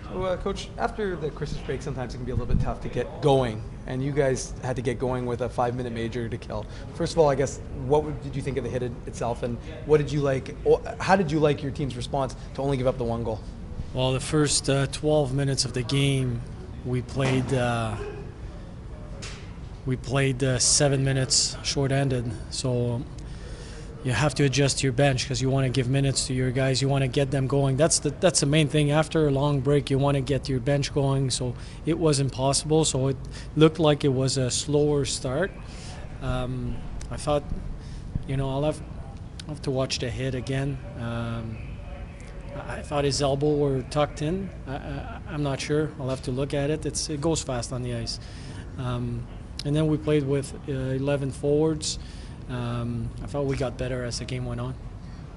So, Coach, after the Christmas break, sometimes it can be a little bit tough to get going, and you guys had to get going with a 5-minute major to kill. First of all, I guess, did you think of the hit itself, and what did you like? How did you like your team's response to only give up the one goal? Well, the first 12 minutes of the game, we played 7 minutes short-handed, so you have to adjust your bench because you want to give minutes to your guys. You want to get them going. That's the main thing. After a long break, you want to get your bench going. So it wasn't possible. So it looked like it was a slower start. I thought, I'll have to watch the hit again. I thought his elbow were tucked in. I'm not sure. I'll have to look at it. It goes fast on the ice. And then we played with 11 forwards. I thought we got better as the game went on.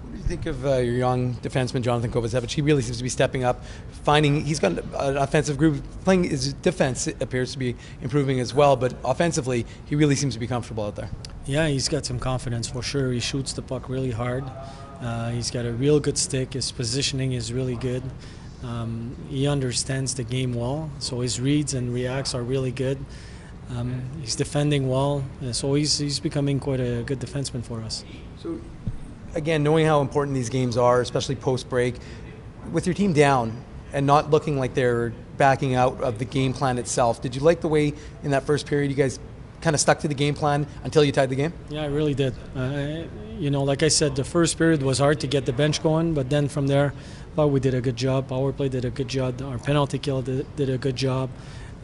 What do you think of your young defenseman, Jonathan Kovacevic? He really seems to be stepping up, he's got an offensive group. Playing his defense appears to be improving as well, but offensively, he really seems to be comfortable out there. Yeah, he's got some confidence for sure. He shoots the puck really hard. He's got a real good stick. His positioning is really good. He understands the game well, so his reads and reacts are really good. He's defending well, so he's becoming quite a good defenseman for us. So, again, knowing how important these games are, especially post-break, with your team down and not looking like they're backing out of the game plan itself, did you like the way in that first period you guys kind of stuck to the game plan until you tied the game? Yeah, I really did. Like I said, the first period was hard to get the bench going, but then from there, I thought we did a good job. Power play did a good job. Our penalty kill did a good job.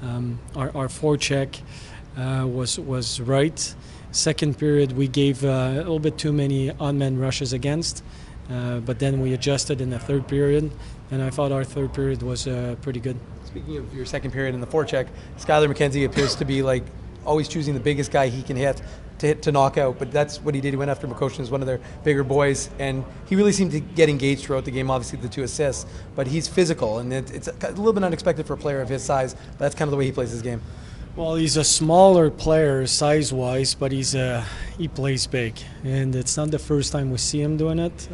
Our forecheck was right. Second period, we gave a little bit too many unmanned rushes against, but then we adjusted in the third period, and I thought our third period was pretty good. Speaking of your second period in the forecheck, Skylar McKenzie appears to be like always choosing the biggest guy he can hit to knock out, but that's what he did. He went after McCoshen as one of their bigger boys, and he really seemed to get engaged throughout the game, obviously the 2 assists, but he's physical, and it's a little bit unexpected for a player of his size, but that's kind of the way he plays his game. Well, he's a smaller player size-wise, but he plays big, and it's not the first time we see him doing it.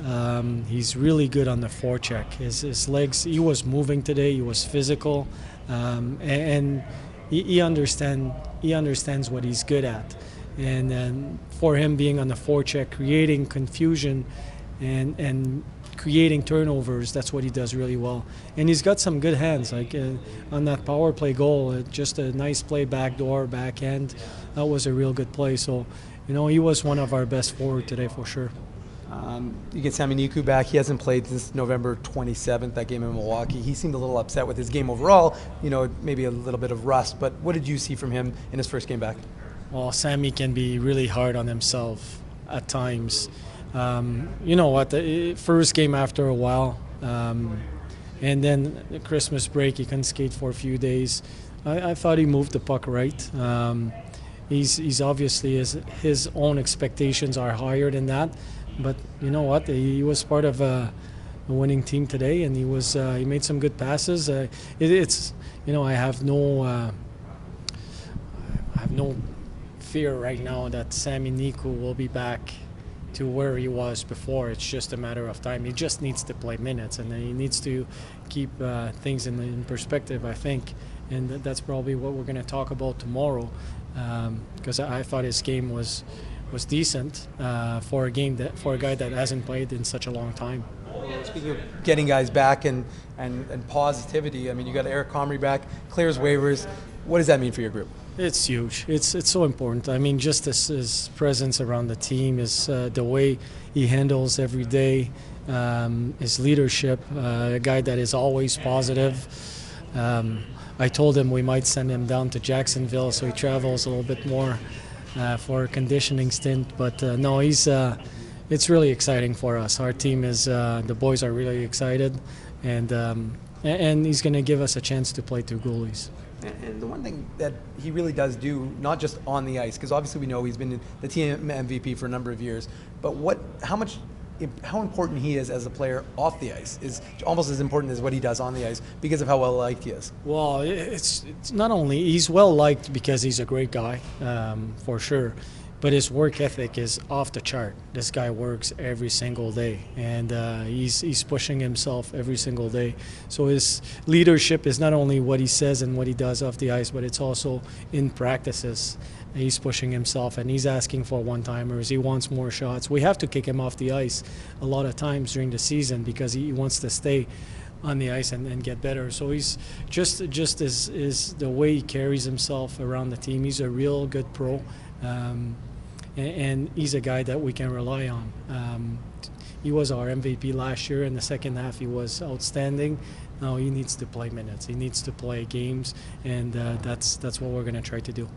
He's really good on the forecheck. His legs, he was moving today, he was physical, and he understands what he's good at. And then for him being on the forecheck, creating confusion and creating turnovers, that's what he does really well. And he's got some good hands, like on that power play goal, just a nice play backdoor, backhand. That was a real good play. So, he was one of our best forward today for sure. You get Sami Niku back. He hasn't played since November 27th, that game in Milwaukee. He seemed a little upset with his game overall, maybe a little bit of rust. But what did you see from him in his first game back? Well, Sammy can be really hard on himself at times. The first game after a while, and then the Christmas break, he couldn't skate for a few days. I thought he moved the puck right. He's obviously, his own expectations are higher than that. But you know what? He was part of a winning team today, and he made some good passes. I have no fear right now that Sami Niku will be back to where he was before. It's just a matter of time. He just needs to play minutes, and he needs to keep things in perspective, I think. And that's probably what we're going to talk about tomorrow, because I thought his game was decent for a guy that hasn't played in such a long time. Well, speaking of getting guys back and positivity, you got Eric Comrie back, clears waivers. What does that mean for your group? It's huge. It's so important. Just his presence around the team, is the way he handles every day, his leadership, a guy that is always positive. I told him we might send him down to Jacksonville so he travels a little bit more for a conditioning stint. But no, it's really exciting for us. Our team is, the boys are really excited, and he's going to give us a chance to play 2 goalies. And the one thing that he really does do, not just on the ice, because obviously we know he's been the team MVP for a number of years, but how important he is as a player off the ice is almost as important as what he does on the ice because of how well liked he is. Well, it's not only he's well liked because he's a great guy, for sure, but his work ethic is off the chart. This guy works every single day, and he's pushing himself every single day. So his leadership is not only what he says and what he does off the ice, but it's also in practices. He's pushing himself, and he's asking for one-timers. He wants more shots. We have to kick him off the ice a lot of times during the season because he wants to stay on the ice and get better. So he's just is the way he carries himself around the team. He's a real good pro, and he's a guy that we can rely on. He was our MVP last year. In the second half, he was outstanding. Now he needs to play minutes. He needs to play games, and that's what we're going to try to do.